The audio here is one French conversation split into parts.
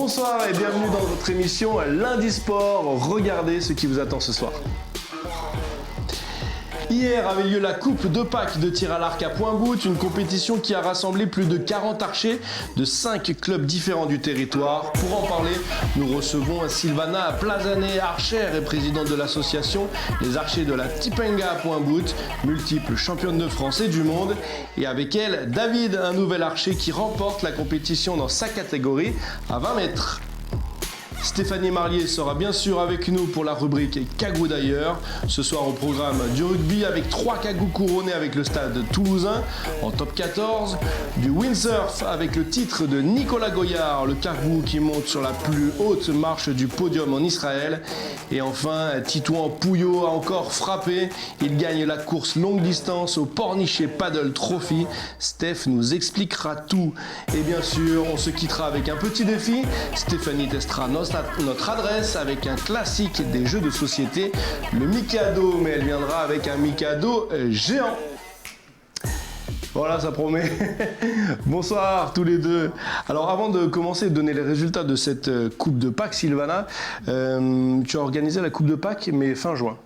Bonsoir et bienvenue dans votre émission Lundi Sport. Regardez ce qui vous attend ce soir. Hier avait lieu la Coupe de Pâques de tir à l'arc à Point-Bout, une compétition qui a rassemblé plus de 40 archers de 5 clubs différents du territoire. Pour en parler, nous recevons Sylvana Plazanet, archère et présidente de l'association Les Archers de la Tipenga à Point-Bout, multiple championne de France et du monde. Et avec elle, David, un nouvel archer qui remporte la compétition dans sa catégorie à 20 mètres. Stéphanie Marlier sera bien sûr avec nous pour la rubrique Cagou d'ailleurs. Ce soir au programme du rugby avec 3 cagous couronnés avec le stade toulousain en top 14. Du windsurf avec le titre de Nicolas Goyard, le cagou qui monte sur la plus haute marche du podium en Israël. Et enfin, Titouan Pouillot a encore frappé. Il gagne la course longue distance au Pornichet Paddle Trophy. Steph nous expliquera tout. Et bien sûr, on se quittera avec un petit défi. Stéphanie testera notre adresse avec un classique des jeux de société, le Mikado, mais elle viendra avec un Mikado géant. Voilà, ça promet. Bonsoir tous les deux. Alors avant de commencer et de donner les résultats de cette Coupe de Pâques, Sylvana, tu as organisé la Coupe de Pâques, mais fin juin.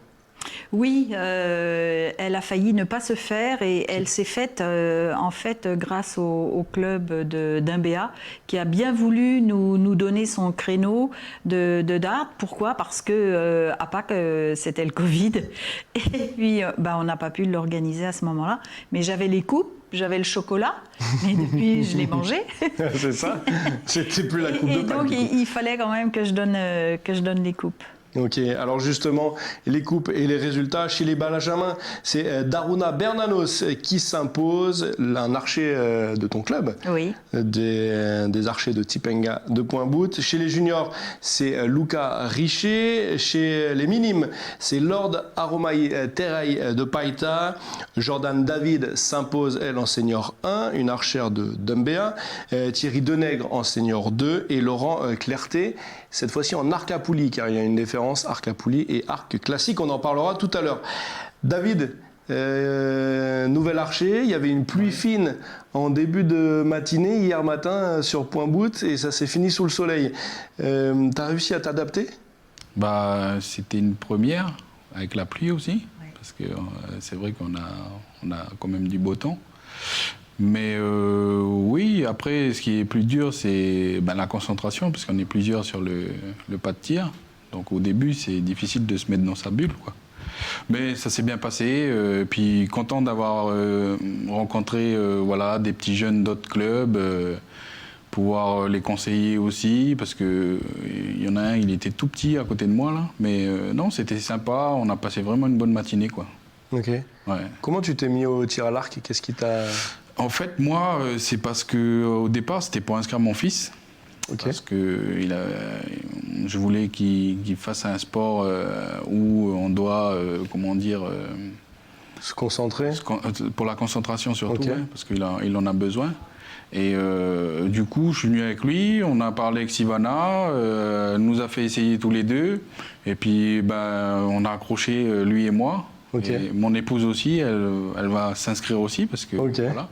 Oui, elle a failli ne pas se faire et elle s'est faite en fait grâce au club d'Umbéa qui a bien voulu nous donner son créneau de date. Pourquoi ? Parce que à Pâques c'était le Covid et puis on n'a pas pu l'organiser à ce moment-là. Mais j'avais les coupes, j'avais le chocolat, mais depuis je l'ai mangé. C'est ça. C'était plus la Coupe de Pâques. Et donc il fallait quand même que je donne les coupes. Ok, alors justement, les coupes et les résultats chez les Benjamins, c'est Daruna Bernanos qui s'impose, un archer de ton club, oui. des archers de Tipenga de Point-Bout. Chez les juniors, c'est Luca Richer. Chez les minimes, c'est Lord Aromaï Terai de Païta. Jordan David s'impose, elle, en senior 1, une archère d'Umbéa. Thierry Denègre en senior 2 et Laurent Clerté, cette fois-ci en arc à poulie, car il y a une différence arc à poulie et arc classique. On en parlera tout à l'heure. David, nouvel archer. Il y avait une pluie fine en début de matinée, hier matin, sur Point-Bout, et ça s'est fini sous le soleil. T'as réussi à t'adapter ? C'était une première, avec la pluie aussi, parce que c'est vrai qu'on a quand même du beau temps. Mais oui, après, ce qui est plus dur, c'est la concentration, parce qu'on est plusieurs sur le pas de tir. Donc au début, c'est difficile de se mettre dans sa bulle, quoi. Mais ça s'est bien passé. Puis content d'avoir rencontré des petits jeunes d'autres clubs, pouvoir les conseiller aussi, parce qu'il y en a un, il était tout petit à côté de moi, là. Mais non, c'était sympa, on a passé vraiment une bonne matinée, quoi. Ok. Ouais. Comment tu t'es mis au tir à l'arc ? Qu'est-ce qui t'a... En fait, moi, c'est parce qu'au départ, c'était pour inscrire mon fils. Okay. Parce que je voulais qu'il fasse un sport où on doit, se concentrer. Pour la concentration surtout, okay. Parce qu'il en a besoin. Et du coup, je suis venu avec lui, on a parlé avec Sylvana, nous a fait essayer tous les deux. Et puis, on a accroché, lui et moi. Okay. Et mon épouse aussi, elle va s'inscrire aussi, parce que voilà.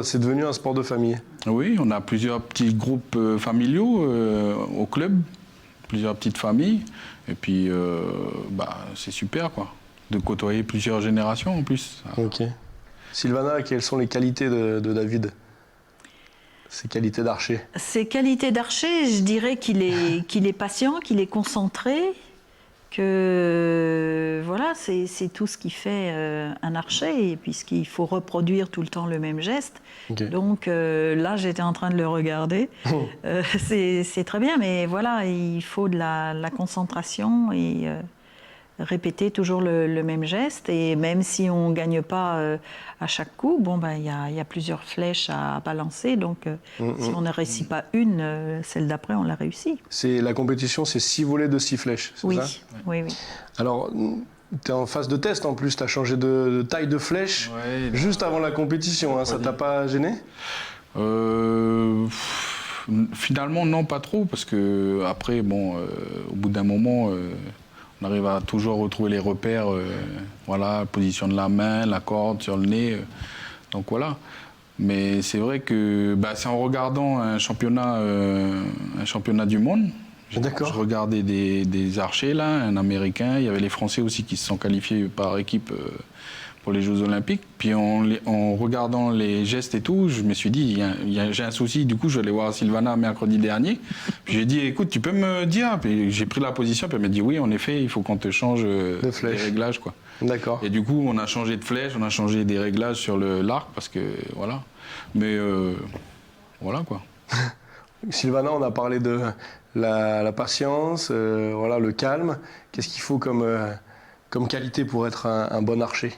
C'est devenu un sport de famille. Oui, on a plusieurs petits groupes familiaux au club, plusieurs petites familles. Et puis, c'est super, quoi, de côtoyer plusieurs générations en plus. Ok. Sylvana, quelles sont les qualités de David ? Ses qualités d'archer ? Ses qualités d'archer, je dirais qu'il est patient, qu'il est concentré, que voilà, c'est tout ce qui fait un archer, puisqu'il faut reproduire tout le temps le même geste. Okay. Donc là, j'étais en train de le regarder. C'est très bien, mais voilà, il faut de la concentration et répéter toujours le même geste. Et même si on ne gagne pas à chaque coup, il y a plusieurs flèches à balancer. Donc si on ne réussit pas une, celle d'après, on l'a réussi. La compétition, c'est 6 volets de 6 flèches, c'est ça ? Oui. Alors, tu es en phase de test en plus, tu as changé de taille de flèche juste avant la compétition. Hein, ça t'a pas gêné ? Finalement, non, pas trop, parce que après, au bout d'un moment, on arrive à toujours retrouver les repères, la position de la main, la corde sur le nez, donc voilà. Mais c'est vrai que c'est en regardant un championnat du monde. D'accord. Je regardais des archers, là, un Américain. Il y avait les Français aussi qui se sont qualifiés par équipe pour les Jeux Olympiques. Puis en regardant les gestes et tout, je me suis dit, j'ai un souci. Du coup, je vais aller voir Sylvana mercredi dernier. Puis j'ai dit, écoute, tu peux me dire? Puis j'ai pris la position. Puis elle m'a dit, oui, en effet, il faut qu'on te change les réglages, quoi. D'accord. Et du coup, on a changé de flèche, on a changé des réglages sur l'arc parce que voilà. Mais voilà, quoi. Sylvana, on a parlé de la patience, voilà, le calme. Qu'est-ce qu'il faut comme qualité pour être un bon archer?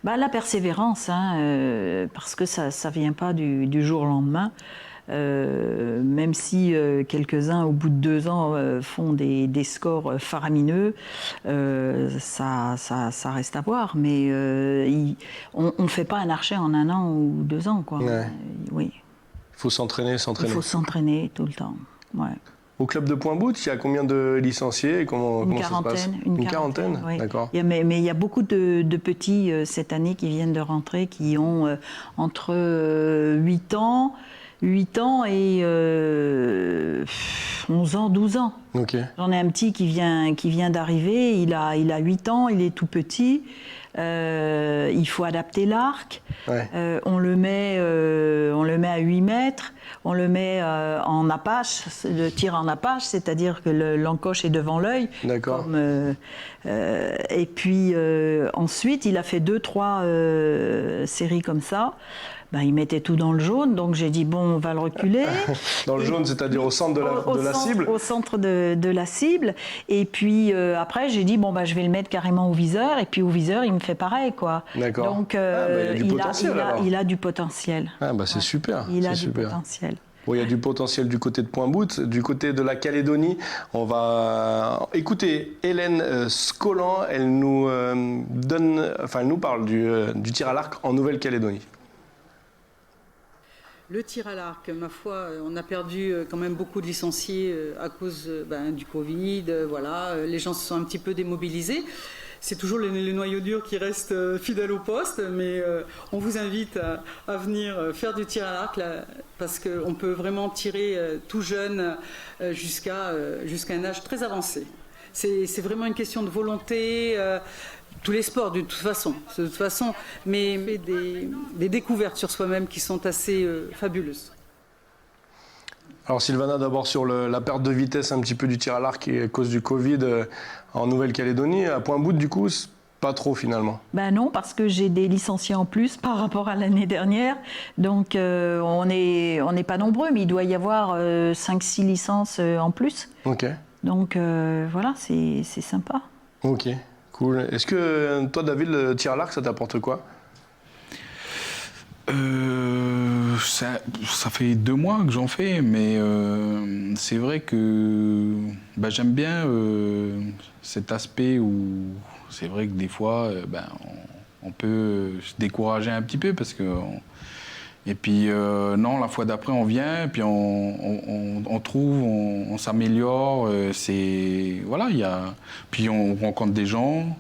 La persévérance, hein, parce que ça ne vient pas du jour au lendemain. Même si quelques-uns, au bout de 2 ans, font des scores faramineux, ça reste à voir. Mais on ne fait pas un archer en 1 an ou 2 ans, quoi. Ouais. Oui. Il faut s'entraîner. Il faut s'entraîner tout le temps. Ouais. Au club de Point Bout, il y a combien de licenciés? Comment ça se passe? Une quarantaine, oui. D'accord. Mais il y a beaucoup de petits cette année qui viennent de rentrer, qui ont entre 8 ans et 11 ans, 12 ans. Ok. J'en ai un petit qui vient d'arriver, il a 8 ans, il est tout petit. Il faut adapter l'arc. Ouais. On le met à 8 mètres. On le met en apache, le tir en apache, c'est-à-dire que l'encoche est devant l'œil. D'accord. Et puis ensuite, il a fait 2-3 séries comme ça. Il mettait tout dans le jaune, donc j'ai dit bon, on va le reculer. Dans le jaune, c'est-à-dire au centre de la cible? Au centre de la cible. Et puis après, j'ai dit bon, je vais le mettre carrément au viseur. Et puis au viseur, il me fait pareil, quoi. D'accord. Donc il y a du potentiel, alors. Il a du potentiel. Ah c'est super. Il a du potentiel. Bon, il y a du potentiel du côté de Point Bout. Du côté de la Calédonie, on va écouter Hélène Scolan. Elle nous elle nous parle du tir à l'arc en Nouvelle-Calédonie. Le tir à l'arc, ma foi, on a perdu quand même beaucoup de licenciés à cause du Covid. Voilà, les gens se sont un petit peu démobilisés. C'est toujours les noyaux durs qui restent fidèles au poste, mais on vous invite à venir faire du tir à l'arc là, parce qu'on peut vraiment tirer tout jeune jusqu'à un âge très avancé. C'est vraiment une question de volonté. Tous les sports, de toute façon, mais des découvertes sur soi-même qui sont assez fabuleuses. Alors Sylvana, d'abord sur la perte de vitesse un petit peu du tir à l'arc à cause du Covid en Nouvelle-Calédonie. À Point Bout, du coup, pas trop finalement. Non, parce que j'ai des licenciés en plus par rapport à l'année dernière. Donc on n'est pas nombreux, mais il doit y avoir 5-6 licences en plus. Ok. Donc voilà, c'est sympa. Ok. Cool. Est-ce que toi, David, le tir à l'arc, ça t'apporte quoi? Ça fait 2 mois que j'en fais, mais c'est vrai que j'aime bien cet aspect où c'est vrai que des fois, on peut se décourager un petit peu parce que... Et puis non, la fois d'après on vient, puis on trouve, on s'améliore. Voilà, puis on rencontre des gens.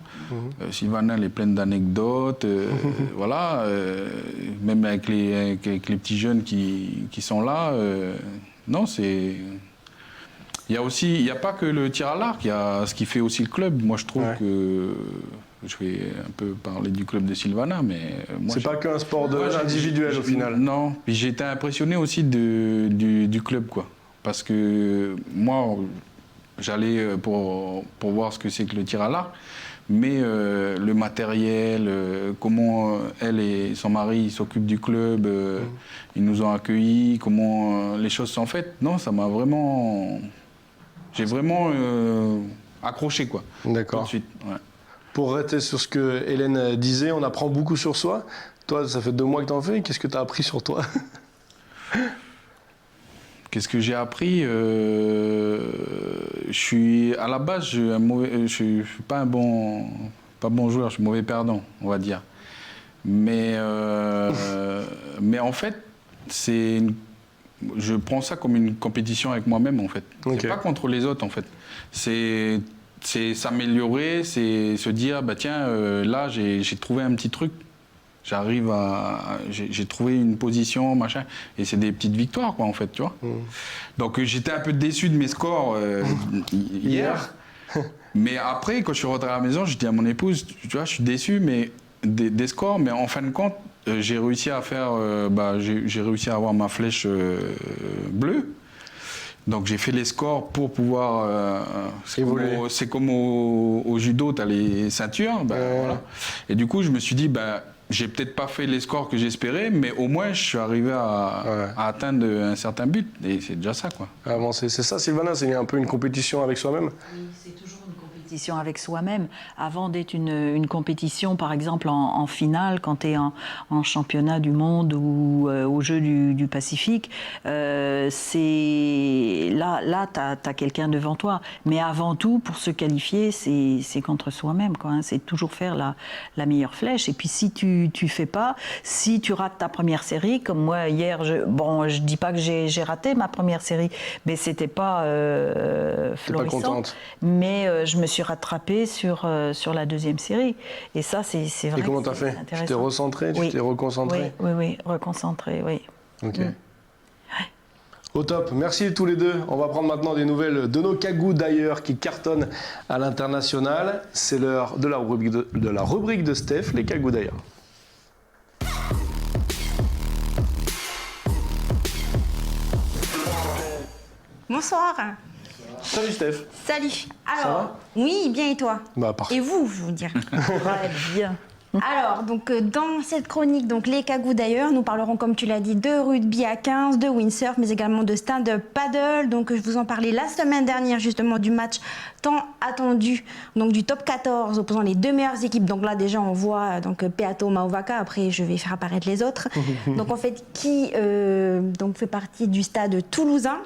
Sylvana, elle est pleine d'anecdotes. Voilà, même avec les petits jeunes qui sont là. Non, c'est. Il y a pas que le tir à l'arc, il y a ce qui fait aussi le club. Moi, je trouve que. Je vais un peu parler du club de Sylvana, mais... C'est pas qu'un sport individuel au final. Non, puis j'ai été impressionné aussi du club, quoi. Parce que moi, j'allais pour voir ce que c'est que le tir à l'arc, mais le matériel, comment elle et son mari s'occupent du club, ils nous ont accueillis, comment les choses sont faites, non, ça m'a vraiment... J'ai vraiment accroché, quoi. D'accord. Tout de suite, ouais. Pour rester sur ce que Hélène disait, on apprend beaucoup sur soi. Toi, ça fait 2 mois que tu en fais. Qu'est-ce que tu as appris sur toi? Qu'est-ce que j'ai appris? À la base, je suis pas un bon joueur, je suis mauvais perdant, on va dire. Mais en fait, je prends ça comme une compétition avec moi-même, en fait. Okay. C'est pas contre les autres, en fait. C'est s'améliorer, c'est se dire, tiens, là, j'ai trouvé un petit truc. J'arrive j'ai trouvé une position, machin, et c'est des petites victoires, quoi, en fait, tu vois. Donc j'étais un peu déçu de mes scores hier. Mais après, quand je suis rentré à la maison, j'ai dit à mon épouse, tu vois, je suis déçu mais des scores, mais en fin de compte, j'ai réussi à faire, j'ai réussi à avoir ma flèche bleue. Donc j'ai fait les scores pour pouvoir. C'est comme au judo, tu as les ceintures. Voilà. Et du coup, je me suis dit, j'ai peut-être pas fait les scores que j'espérais, mais au moins je suis arrivé à atteindre un certain but. Et c'est déjà ça, quoi. Avancer. C'est ça, Sylvana, c'est un peu une compétition avec soi-même. Oui, c'est toujours une compétition avec soi-même. Avant d'être une compétition, par exemple en finale, quand tu es en championnat du monde ou aux Jeux du Pacifique, là tu as quelqu'un devant toi. Mais avant tout, pour se qualifier, c'est contre soi-même, quoi, hein. C'est toujours faire la meilleure flèche. Et puis si tu fais pas, si tu rates ta première série, comme moi hier, je dis pas que j'ai raté ma première série, mais c'était pas florissant. Pas contente. Mais je me suis rattrapée sur la deuxième série. Et ça, c'est vrai. Et comment tu as fait? Tu t'es recentré? Oui. Tu t'es reconcentré? Oui, reconcentré, oui. Ok. Au top, merci tous les deux. On va prendre maintenant des nouvelles de nos cagous d'ailleurs qui cartonnent à l'international. C'est l'heure de la rubrique de Steph, les cagous d'ailleurs. Bonsoir. Salut Steph. Salut. Ça Alors, va oui, bien et toi? Parfait. Et vous, je veux dire. Ouais, bien. Alors, donc, dans cette chronique, donc, les cagous d'ailleurs, nous parlerons, comme tu l'as dit, de rugby à 15, de windsurf, mais également de stand-up paddle. Donc, je vous en parlais la semaine dernière, justement, du match tant attendu, donc du top 14, opposant les deux meilleures équipes. Donc là, déjà, on voit donc Peato Mauvaka. Après, je vais faire apparaître les autres. Donc, en fait, qui donc, fait partie du stade toulousain.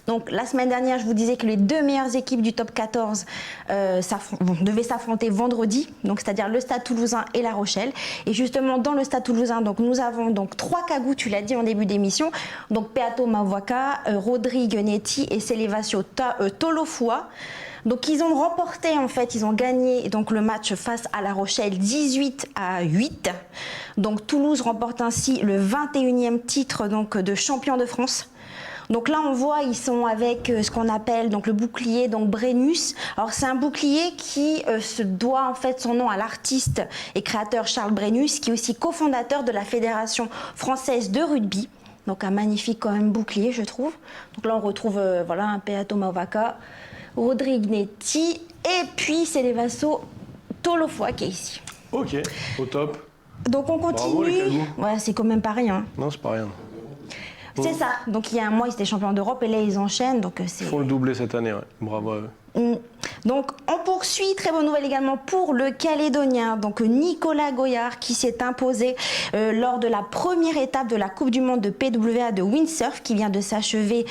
Donc, la semaine dernière, je vous disais que les deux meilleures équipes du top 14 devaient s'affronter vendredi, donc c'est-à-dire le Stade Toulousain et La Rochelle. Et justement, dans le Stade Toulousain, donc nous avons donc trois cagous, tu l'as dit en début d'émission, donc Peato Mauvaka, Rodrigue Netti et Célevasio Tolofua. Donc ils ont remporté, en fait, ils ont gagné donc le match face à La Rochelle 18-8. Donc Toulouse remporte ainsi le 21e titre donc, de champion de France. Donc là, on voit, ils sont avec ce qu'on appelle donc le bouclier, donc Brennus. Alors c'est un bouclier qui se doit en fait son nom à l'artiste et créateur Charles Brennus, qui est aussi cofondateur de la Fédération française de rugby. Donc un magnifique quand même bouclier, je trouve. Donc là, on retrouve voilà un Peato Mauvaka, Rodrigue Netti et puis Célevasio Tolofua qui est ici. Ok, au top. Donc on continue. Bravo, les cagous. Ouais, c'est quand même pas rien. Non, c'est pas rien. C'est ça. Donc il y a un mois, ils étaient champions d'Europe et là, ils enchaînent. Donc, Ils font le doublé cette année, ouais. Bravo à eux. Donc on poursuit, très bonne nouvelle également pour le Calédonien, donc Nicolas Goyard qui s'est imposé lors de la première étape de la Coupe du Monde de PWA de windsurf qui vient de s'achever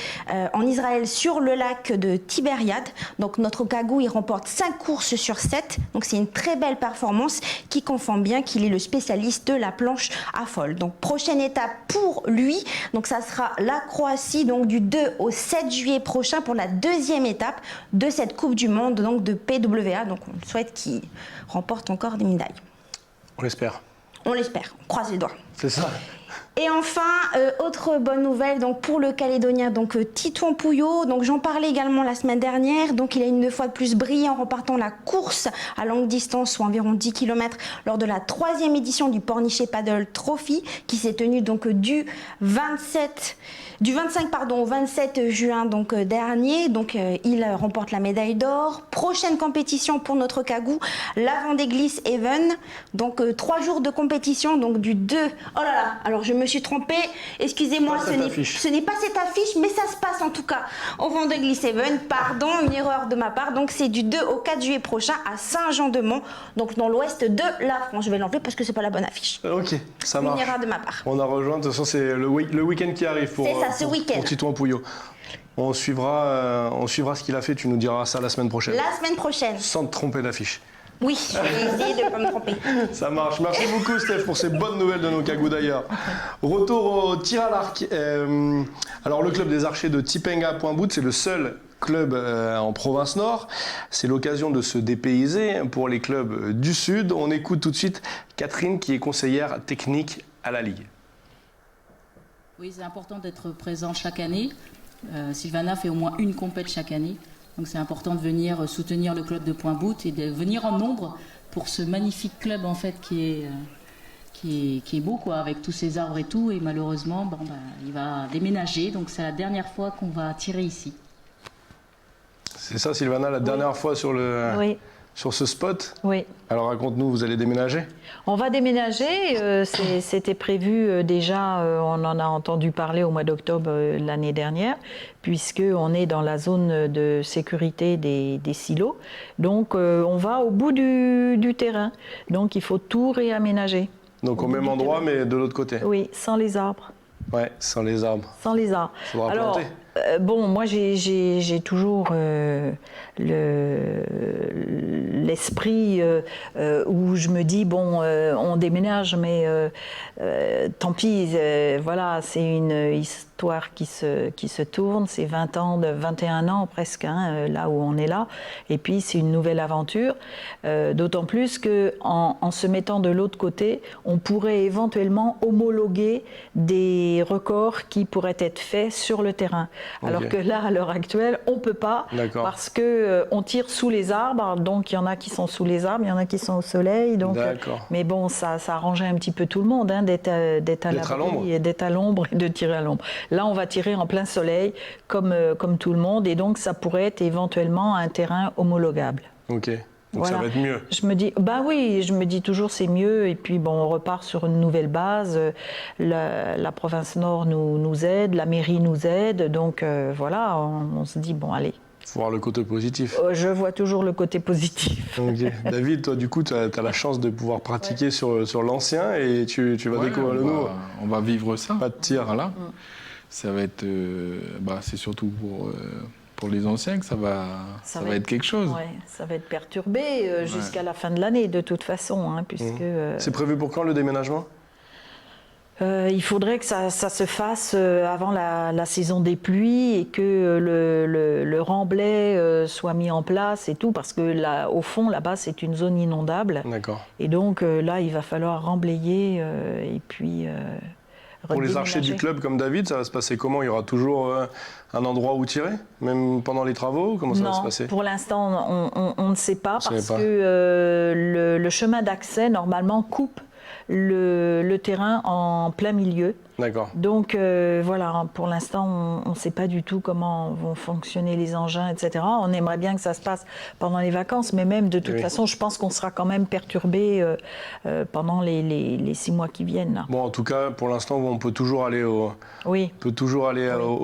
en Israël sur le lac de Tibériade. Donc notre cagou il remporte 5 courses sur 7, donc c'est une très belle performance qui confirme bien qu'il est le spécialiste de la planche à folle. Donc prochaine étape pour lui, donc ça sera la Croatie donc du 2 au 7 juillet prochain pour la deuxième étape de cette Coupe du Monde donc de PWA, donc on souhaite qu'il remporte encore des médailles. On l'espère. On l'espère, on croise les doigts. C'est ça. Et enfin, autre bonne nouvelle donc pour le Calédonien, donc Titouan Pouillot, donc j'en parlais également la semaine dernière, donc il a une fois de plus brillé en remportant la course à longue distance, soit environ 10 km, lors de la 3e édition du Pornichet Paddle Trophy, qui s'est tenue donc du 25 au 27 juin donc, dernier, donc il remporte la médaille d'or. Prochaine compétition pour notre cagou, la Vendée Glisse Even, donc 3 jours de compétition, donc du 2, oh là là, alors je me suis trompée, excusez-moi, ce n'est pas cette affiche, mais ça se passe en tout cas au Vendée Glisse Even, pardon, une erreur de ma part, donc c'est du 2 au 4 juillet prochain à Saint-Jean-de-Mont, donc dans l'ouest de la France. Je vais l'enlever parce que c'est pas la bonne affiche. Ok, ça marche. Une erreur de ma part. On a rejoint, de toute façon c'est le week-end qui arrive pour, ce week-end. pour Titouan Pouillot. On suivra ce qu'il a fait, tu nous diras ça la semaine prochaine. La semaine prochaine. Sans te tromper d'affiche. Oui, je vais essayer de ne pas me tromper. Ça marche. Merci beaucoup Steph pour ces bonnes nouvelles de nos cagous d'ailleurs. Retour au tir à l'arc. Alors le club des archers de Tipenga Point Bout, c'est le seul clubs en province nord. C'est l'occasion de se dépayser pour les clubs du sud. On écoute tout de suite Catherine qui est conseillère technique à la Ligue. Oui, c'est important d'être présent chaque année. Sylvana fait au moins une compète chaque année. Donc c'est important de venir soutenir le club de Point-Bout et de venir en nombre pour ce magnifique club en fait qui est beau quoi, avec tous ces arbres et tout. Et malheureusement, il va déménager. Donc c'est la dernière fois qu'on va tirer ici. C'est ça Sylvana, la dernière fois sur ce spot? Oui. Alors raconte-nous, vous allez déménager? On va déménager, c'était prévu déjà, on en a entendu parler au mois d'octobre l'année dernière, puisqu'on est dans la zone de sécurité des silos. Donc on va au bout du terrain, donc il faut tout réaménager. Donc au même endroit mais de l'autre côté? Oui, sans les arbres. Ouais, sans les arbres. Sans les arbres. Faudra planter. Bon, moi j'ai toujours l'esprit où je me dis bon, on déménage, mais tant pis. Voilà, c'est une histoire qui se tourne. C'est 21 ans presque, hein, là où on est là. Et puis c'est une nouvelle aventure. D'autant plus que en se mettant de l'autre côté, on pourrait éventuellement homologuer des records qui pourraient être faits sur le terrain. Alors que là, à l'heure actuelle, on ne peut pas parce qu'on tire sous les arbres. Donc, il y en a qui sont sous les arbres, il y en a qui sont au soleil. Donc, mais bon, ça arrangeait un petit peu tout le monde hein, d'être à l'abri, d'être à l'ombre et de tirer à l'ombre. Là, on va tirer en plein soleil, comme tout le monde. Et donc, ça pourrait être éventuellement un terrain homologable. Ok. Donc ça va être mieux. Je me dis, je me dis toujours c'est mieux. Et puis bon, on repart sur une nouvelle base. La province Nord nous aide, la mairie nous aide. Donc voilà, on se dit bon, allez. Faut voir le côté positif. Je vois toujours le côté positif. Okay. David, toi du coup, tu as la chance de pouvoir pratiquer sur l'ancien et tu vas découvrir le nouveau. On va vivre ça. Pas de tir. Voilà. Ça va être, c'est surtout pour les anciens que ça va être quelque chose. Ouais, ça va être perturbé jusqu'à la fin de l'année de toute façon. Hein, puisque, c'est prévu pour quand le déménagement? Il faudrait que ça se fasse avant la saison des pluies et que le remblai soit mis en place et tout, parce que là, au fond, là-bas, c'est une zone inondable. D'accord. Et donc là, il va falloir remblayer et puis... Pour les archers du club comme David, ça va se passer comment? Il y aura toujours un endroit où tirer, même pendant les travaux? Comment ça va se passer? Pour l'instant, on ne sait pas parce que le chemin d'accès, normalement, coupe le terrain en plein milieu. D'accord. Donc voilà, pour l'instant, on ne sait pas du tout comment vont fonctionner les engins, etc. On aimerait bien que ça se passe pendant les vacances, mais même de toute façon, je pense qu'on sera quand même perturbé pendant les 6 mois qui viennent. Là. Bon, en tout cas, pour l'instant, on peut toujours aller au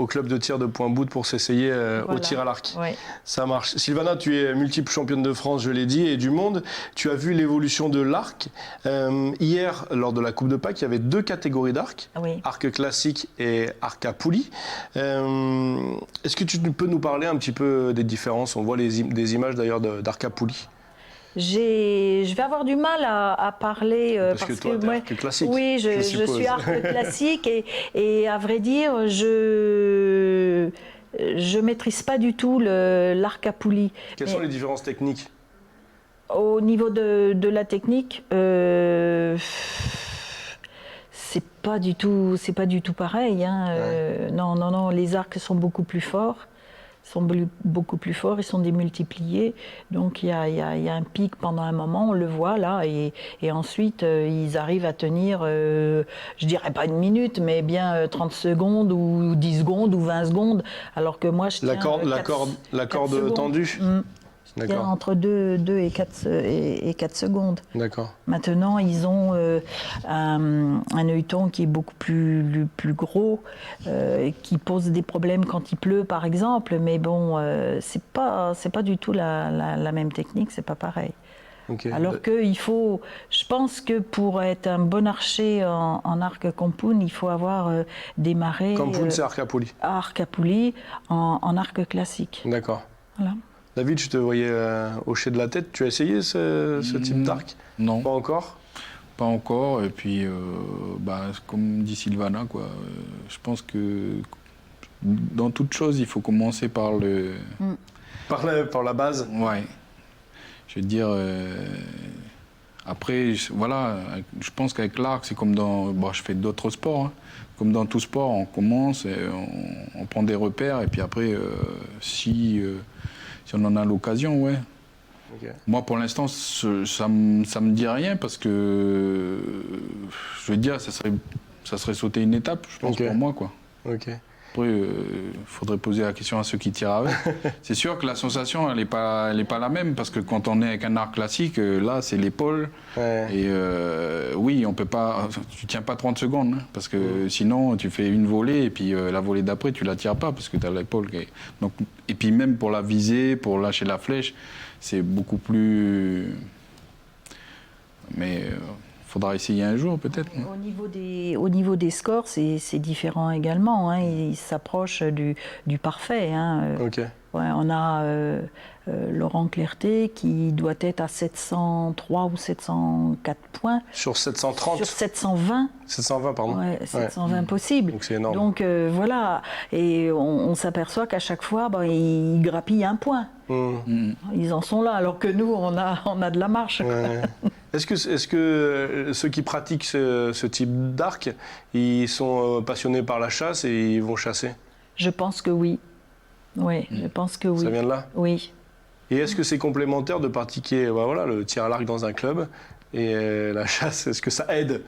club de tir de Point-Bout pour s'essayer au tir à l'arc. Oui. Ça marche. Sylvana, tu es multiple championne de France, je l'ai dit, et du monde. Tu as vu l'évolution de l'arc. Hier, lors de la Coupe de Pâques, il y avait 2 catégories d'arc. Oui. Arc classique et arc à poulie. Est-ce que tu peux nous parler un petit peu des différences? On voit des images d'ailleurs d'arc à poulie. Je vais avoir du mal à parler parce que toi, t'es arc classique. Oui, je suis arc classique et à vrai dire, je maîtrise pas du tout l'arc à poulie. Quelles sont les différences techniques? Au niveau de la technique, c'est pas du tout pareil. Hein. Non, les arcs sont beaucoup plus forts. Ils sont démultipliés. Donc il y a un pic pendant un moment, on le voit là, et ensuite ils arrivent à tenir, je dirais pas une minute, mais bien 30 secondes ou 10 secondes ou 20 secondes, alors que moi je tiens la corde tendue. D'accord. Entre 2 et 4 secondes. D'accord. Maintenant, ils ont un œilleton qui est beaucoup plus gros, qui pose des problèmes quand il pleut, par exemple. Mais bon, c'est pas du tout la même technique, c'est pas pareil. Okay. Alors que je pense que pour être un bon archer en arc compound, il faut avoir démarré. Compound, c'est arc à poulie. Arc à poulie en arc classique. D'accord. Voilà. David, je te voyais hocher de la tête. Tu as essayé ce type d'arc? Non. Pas encore? Pas encore. Et puis, comme dit Sylvana, je pense que dans toute chose, il faut commencer par le... Par la base. Ouais. Je veux dire, après, voilà, je pense qu'avec l'arc, c'est comme dans... Bon, je fais d'autres sports. Hein. Comme dans tout sport, on commence, et on prend des repères, et puis après, si on en a l'occasion, ouais. Okay. Moi, pour l'instant, ça me dit rien, parce que, je veux dire, ça serait sauter une étape, je pense, pour moi, quoi. Ok. Après, il faudrait poser la question à ceux qui tirent avec. C'est sûr que la sensation, elle n'est pas la même, parce que quand on est avec un arc classique, là, c'est l'épaule. Ouais. Et oui, on peut pas... Tu tiens pas 30 secondes, hein, parce que sinon, tu fais une volée, et puis la volée d'après, tu la tires pas, parce que tu as l'épaule. Donc, et puis même pour la viser, pour lâcher la flèche, c'est beaucoup plus... Mais... faudra essayer un jour, peut-être. Au niveau des scores, c'est différent également. Hein. Ils s'approchent du parfait. Hein. Ok. Ouais, on a Laurent Clerté qui doit être à 703 ou 704 points. Sur 730 Sur 720. 720, pardon. Ouais, 720 possible. Donc c'est énorme. Donc voilà. Et on s'aperçoit qu'à chaque fois, ils grappillent un point. Ils en sont là, alors que nous, on a de la marche. Ouais. Est-ce que ceux qui pratiquent ce type d'arc, ils sont passionnés par la chasse et ils vont chasser? Je pense que oui. Oui, je pense que oui. Ça vient de là? Oui. Et est-ce que c'est complémentaire de pratiquer le tir à l'arc dans un club et la chasse? Est-ce que ça aide?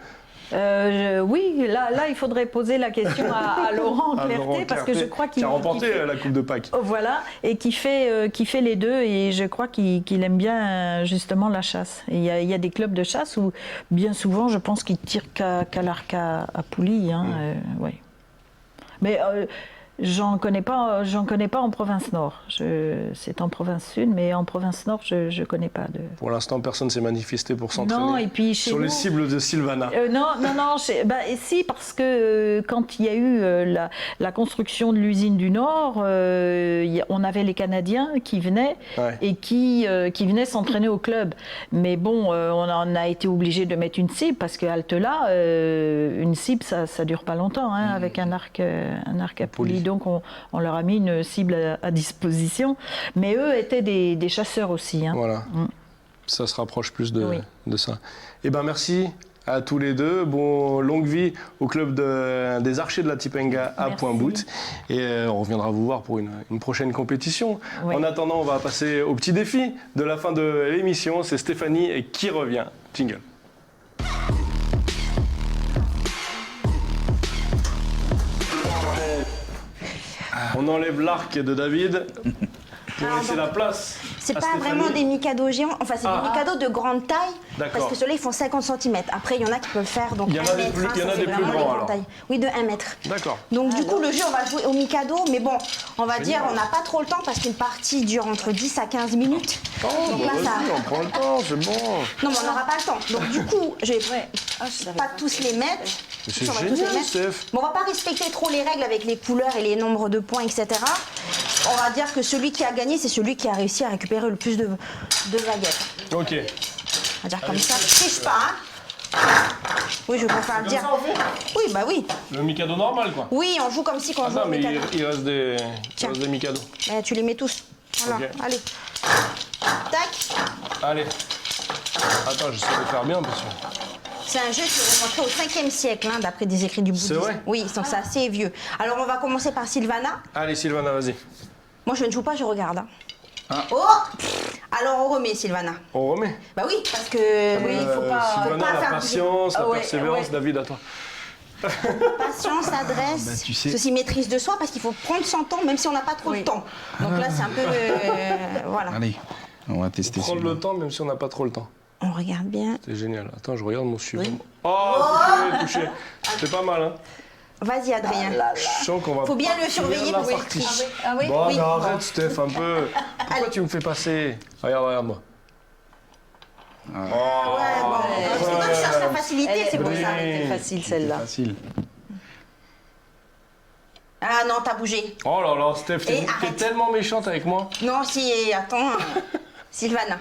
Oui, là, il faudrait poser la question à Laurent Clerté, parce que je crois qu'il a remporté la Coupe de Pâques. Voilà, et qui fait les deux, et je crois qu'il aime bien justement la chasse. Il y a des clubs de chasse où, bien souvent, je pense qu'ils tirent qu'à l'arc à poulie. Hein, ouais. Mais j'en connais pas en province nord. C'est en province sud, mais en province nord, je connais pas de. Pour l'instant, personne ne s'est manifesté pour s'entraîner. Non, et puis chez sur nous, les cibles de Sylvana. Non. Si, parce que quand il y a eu la construction de l'usine du Nord, on avait les Canadiens qui venaient et qui venaient s'entraîner au club. Mais bon, on en a été obligé de mettre une cible, parce que halte là, une cible, ça dure pas longtemps, hein, avec un arc à poulie. Donc on leur a mis une cible à disposition. Mais eux étaient des chasseurs aussi. Hein. Voilà. Ça se rapproche plus de ça. Eh bien, merci à tous les deux. Bon, longue vie au club des archers de la Tipenga à Point-Bout. Et on reviendra vous voir pour une prochaine compétition. Oui. En attendant, on va passer au petit défi de la fin de l'émission. C'est Stéphanie qui revient. Jingle. On enlève l'arc de David pour laisser la place. C'est pas vraiment des Mikado géants, enfin c'est des Mikado de grande taille, parce que ceux-là ils font 50 cm. Après il y en a qui peuvent faire donc 1 mètre. Il y en a des plus grands alors. Oui, de 1 mètre. D'accord. Donc du coup le jeu on va jouer au Mikado, mais bon, on va dire on n'a pas trop le temps parce qu'une partie dure entre 10 à 15 minutes. Donc là, on prend le temps, c'est bon. Non mais on n'aura pas le temps. Donc du coup je vais pas tous les mettre. C'est génial, Steph. Bon, on va pas respecter trop les règles avec les couleurs et les nombres de points, etc. On va dire que celui qui a gagné, c'est celui qui a réussi à récupérer le plus de baguettes. Ok. On va dire comme ça, triche pas, hein. Oui, je préfère le dire. Ça, on fait oui, bah oui. Le Mikado normal, quoi. Oui, on joue comme si on jouait au Mikado. Il reste des Mikado. Tu les mets tous. Voilà, okay. Allez. Tac. Allez. Attends, j'essaie de faire bien, parce que... C'est un jeu qui est remonté au 5e siècle, hein, d'après des écrits du bouddhisme. C'est vrai? Oui, donc c'est assez vieux. Alors on va commencer par Sylvana. Allez, Sylvana, vas-y. Moi je ne joue pas, je regarde. Hein. Ah. Oh. Alors on remet, Sylvana. On remet? Bah oui, parce que il faut pas. Sylvana, pas la faire patience, la persévérance, David, à toi. Patience, adresse, ceci maîtrise de soi, parce qu'il faut prendre son temps, même si on n'a pas trop de temps. Donc là, c'est un peu. Voilà. Allez, on va tester. Prendre le temps, même si on n'a pas trop le temps. On regarde bien. C'est génial. Attends, je regarde mon suivant. Oui. Oh, touché. C'est pas mal, hein. Vas-y, Adrien. Je sens qu'on va. Faut bien le surveiller pour partie. Ah oui. Bon, mais arrête, Steph, un peu. Pourquoi tu me fais passer? Regarde-moi. Ouais, bon. C'est toi qui cherches la facilité, c'est pour ça. Elle était facile, celle-là. Facile. Ah non, t'as bougé. Oh là là, Steph, t'es tellement méchante avec moi. Non, si, attends. Sylvana.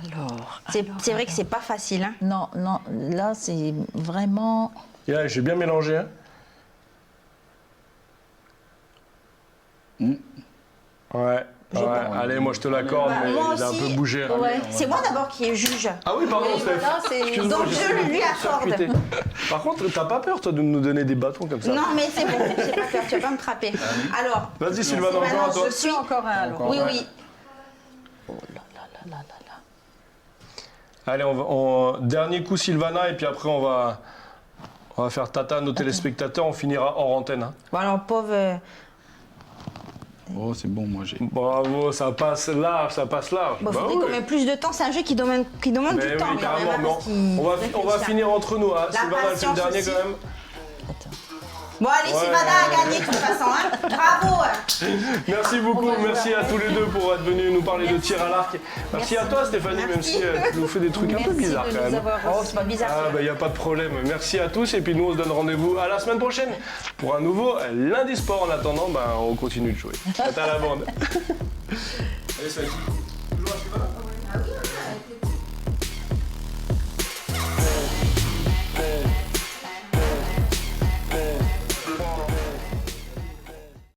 Alors, c'est vrai que c'est pas facile. Hein. Non, là c'est vraiment... Là, j'ai bien mélangé. Hein. Ouais. Allez, moi je te l'accorde, Bah, mais moi il a un aussi. peu bougé. Ouais. C'est moi d'abord qui est juge. Ah oui, pardon, Steph. Excuse-moi, Donc j'essaie je de lui te accorde. circuiter. Par contre, t'as pas peur, toi, de nous donner des bâtons comme ça? Non, mais c'est bon, j'ai pas peur, tu vas pas me frapper. Alors, Vas-y, Sylvana, encore à toi. je suis encore un. alors. Oui, oui. Allez, dernier coup, Sylvana, et puis après, on va faire tata à nos téléspectateurs. On finira hors antenne. Hein. Bon, alors, pauvre. Oh, c'est bon, moi j'ai. Bravo, ça passe large, ça passe large. Bon, Bah faudrait oui. quand même plus de temps. C'est un jeu qui demande Mais du temps. oui, mais quand carrément, même, mais parce qu'il on va réfléchit. finir entre nous. Hein. La Sylvana, elle fait le patience dernier aussi. quand même. Bon, allez, Ouais. Sylvana a gagné de toute façon. Hein. Bravo. Merci beaucoup, merci à tous les deux pour être venus nous parler de tir à l'arc. Merci à toi, Stéphanie, même Merci. si tu nous fais des trucs un peu Merci bizarres de quand nous même. avoir reçus. Oh, c'est pas bizarre. Ah, bah, y a pas de problème. Merci à tous, et puis nous, on se donne rendez-vous à la semaine prochaine pour un nouveau lundi sport. En attendant, on continue de jouer. À la bande. Allez, ça